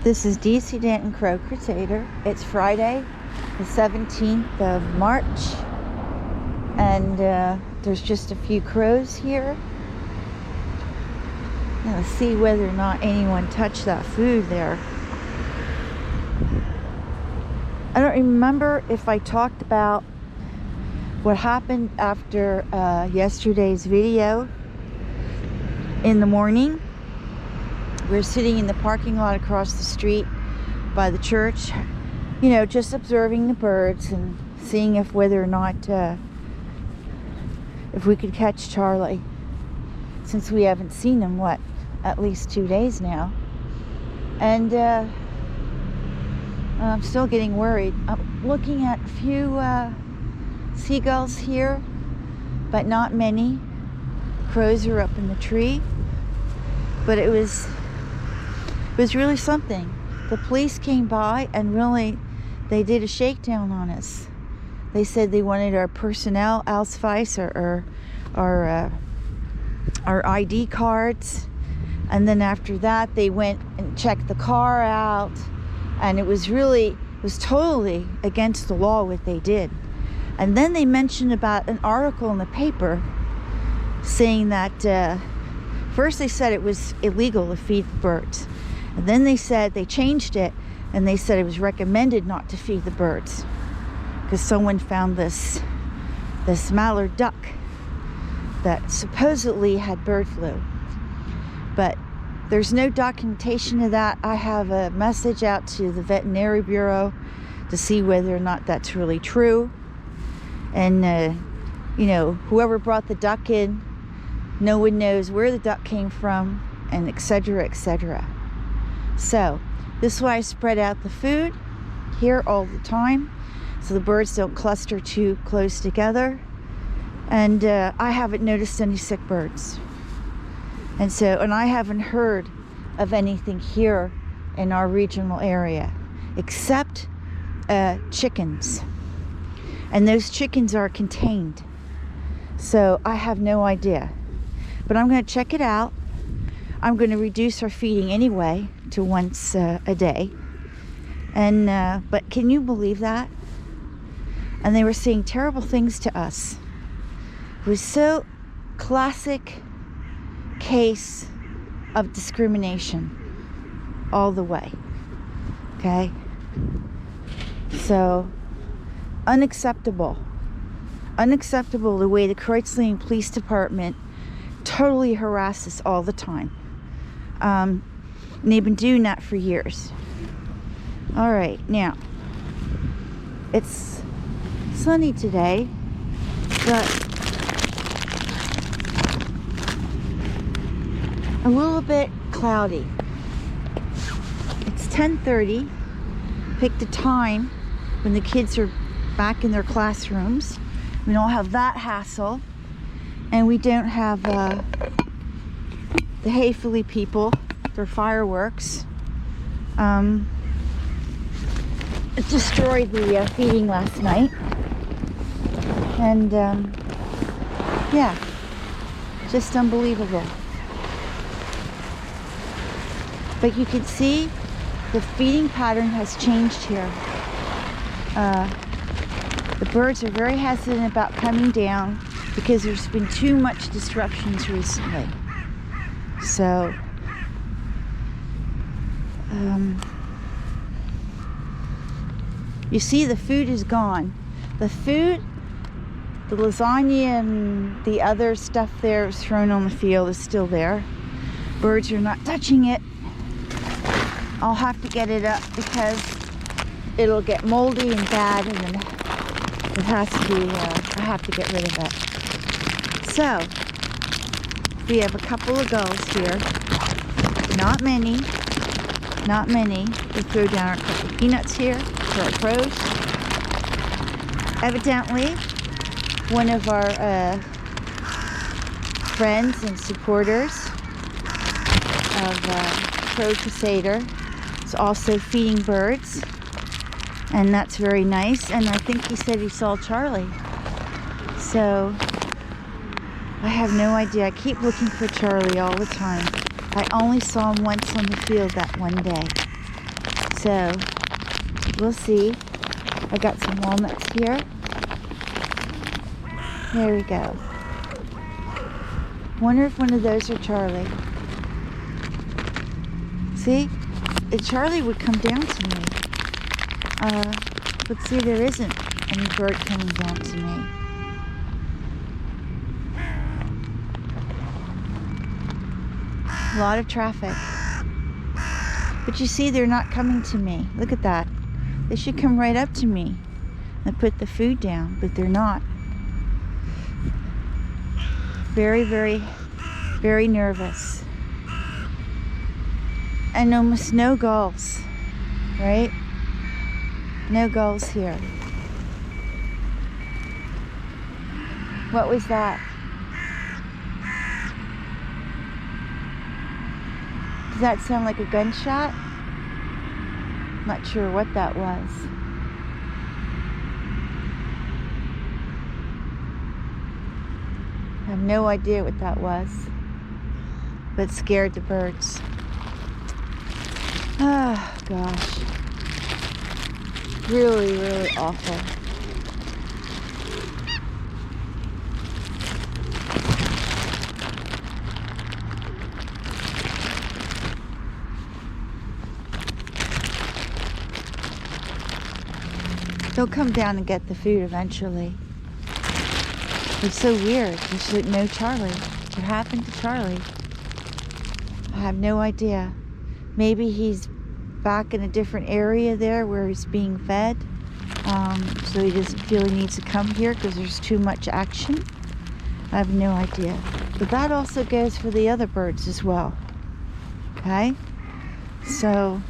This is DC Danton Crow Crusader. It's Friday, the 17th of March, and there's just a few crows here. Now let's see whether or not anyone touched that food there. I don't remember if I talked about what happened after yesterday's video in the morning. We're sitting in the parking lot across the street by the church, you know, just observing the birds and seeing if whether or not if we could catch Charlie, since we haven't seen him, at least 2 days now. And I'm still getting worried. I'm looking at a few seagulls here, but not many. Crows are up in the tree, but it was really something. The police came by and really they did a shakedown on us. They said they wanted our personnel Ausweis or our ID cards, and then after that they went and checked the car out, and it was totally against the law what they did. And then they mentioned about an article in the paper saying that first they said it was illegal to feed the birds, and then they said they changed it and they said it was recommended not to feed the birds because someone found this mallard duck that supposedly had bird flu. But there's no documentation of that. I have a message out to the veterinary bureau to see whether or not that's really true. And you know, whoever brought the duck in, no one knows where the duck came from, and etc., etc. So this is why I spread out the food here all the time, so the birds don't cluster too close together. And I haven't noticed any sick birds, and I haven't heard of anything here in our regional area except chickens, and those chickens are contained, so I have no idea. But I'm going to check it out. I'm going to reduce our feeding anyway to once a day. And but can you believe that? And they were saying terrible things to us. It was so classic case of discrimination all the way. Okay? So unacceptable the way the Kreuzlingen Police Department totally harass us all the time. And they've been doing that for years. All right, now it's sunny today, but a little bit cloudy. It's 10:30. Picked a time when the kids are back in their classrooms. We don't have that hassle. And we don't have the Hayfully people, their fireworks. It destroyed the feeding last night. And yeah, just unbelievable. But you can see the feeding pattern has changed here. The birds are very hesitant about coming down because there's been too much disruptions recently. So you see the food is gone. The food, the lasagna and the other stuff there was thrown on the field is still there. Birds are not touching it. I'll have to get it up because it'll get moldy and bad, and then it has to be, I have to get rid of it. So, we have a couple of gulls here. Not many. We throw down a couple of peanuts here for our crows. Evidently, one of our friends and supporters of Crow Crusader is also feeding birds, and that's very nice. And I think he said he saw Charlie. So I have no idea. I keep looking for Charlie all the time. I only saw him once on the field that one day. So we'll see. I got some walnuts here. There we go. Wonder if one of those are Charlie. See? If Charlie would come down to me. But see, there isn't any bird coming down to me. A lot of traffic. But you see, they're not coming to me. Look at that. They should come right up to me and put the food down, but they're not. Very, very, very nervous. And almost no gulls, right? No gulls here. What was that? Does that sound like a gunshot? Not sure what that was. I have no idea what that was, but it scared the birds. Oh gosh, really, really awful. They'll come down and get the food eventually. It's so weird. You should know Charlie. What happened to Charlie? I have no idea. Maybe he's back in a different area there where he's being fed. So he doesn't feel he needs to come here because there's too much action. I have no idea. But that also goes for the other birds as well. Okay? So,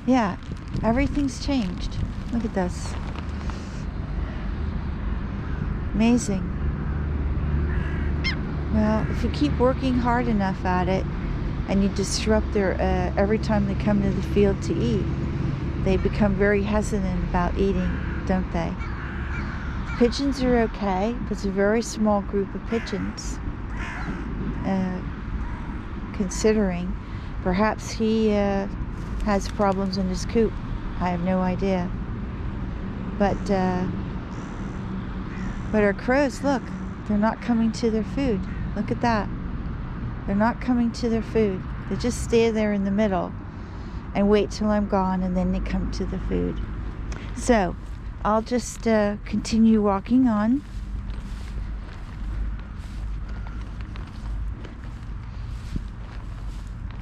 yeah, everything's changed. Look at this. Amazing. Well, if you keep working hard enough at it and you disrupt their, every time they come to the field to eat, they become very hesitant about eating, don't they? Pigeons are okay. It's a very small group of pigeons. Considering perhaps he has problems in his coop. I have no idea. But our crows, look, they're not coming to their food. Look at that. They're not coming to their food. They just stay there in the middle and wait till I'm gone, and then they come to the food. So I'll just continue walking on.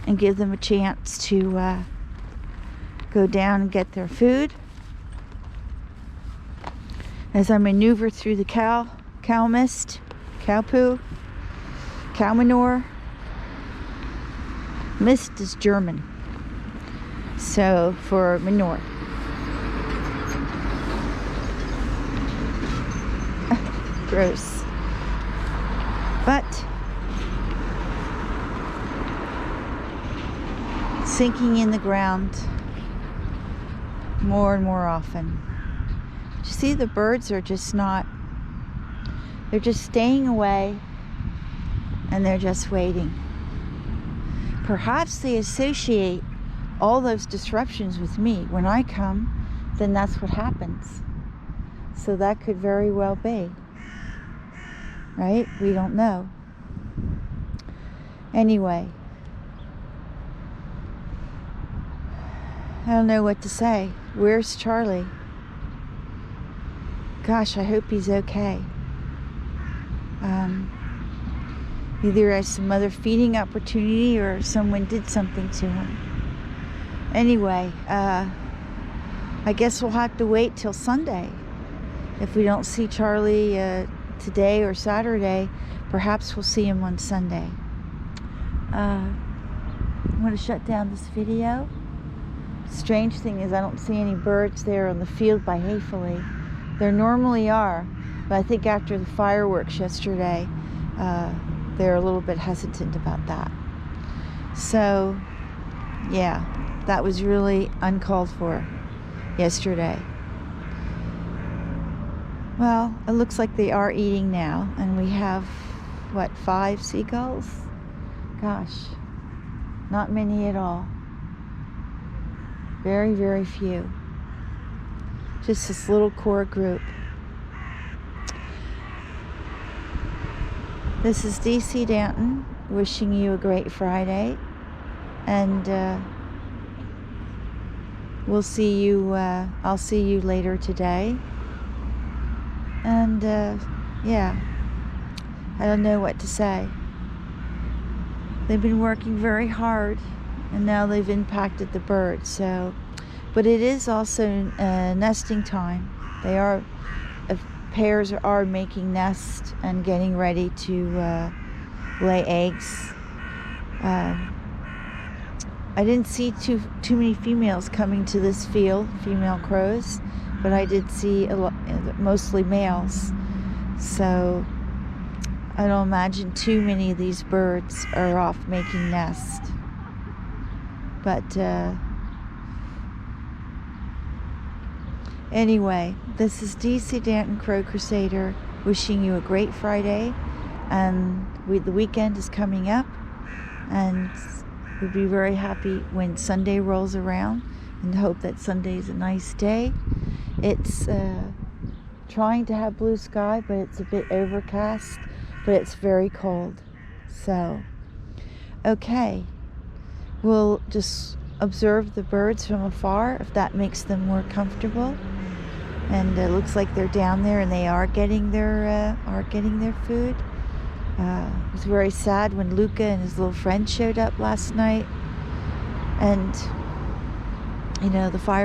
And give them a chance to go down and get their food. As I maneuver through the cow mist, cow poo, cow manure. Mist is German, so for manure. Gross. But sinking in the ground more and more often. You see, the birds are just not, they're just staying away and they're just waiting. Perhaps they associate all those disruptions with me. When I come, then that's what happens. So that could very well be. Right? We don't know. Anyway, I don't know what to say. Where's Charlie? Gosh, I hope he's okay. Either as some other feeding opportunity or someone did something to him. Anyway, I guess we'll have to wait till Sunday. If we don't see Charlie today or Saturday, perhaps we'll see him on Sunday. I'm going to shut down this video. Strange thing is I don't see any birds there on the field by Hayfully. There normally are, but I think after the fireworks yesterday, they're a little bit hesitant about that. So, yeah, that was really uncalled for yesterday. Well, it looks like they are eating now, and we have, what, 5 seagulls? Gosh, not many at all. Very, very few. Just this little core group. This is DC Danton wishing you a great Friday, and we'll see you. I'll see you later today. And yeah, I don't know what to say. They've been working very hard, and now they've impacted the birds. So, but it is also nesting time. They are. Pairs are making nests and getting ready to lay eggs. I didn't see too many females coming to this field, female crows, but I did see mostly males. So I don't imagine too many of these birds are off making nests. But anyway, this is DC Danton Crow Crusader wishing you a great Friday, and the weekend is coming up, and we'll be very happy when Sunday rolls around, and hope that Sunday is a nice day. It's trying to have blue sky, but it's a bit overcast, but it's very cold. So, okay, we'll just observe the birds from afar if that makes them more comfortable. And it looks like they're down there, and they are getting their food. It was very sad when Luca and his little friend showed up last night, and the fire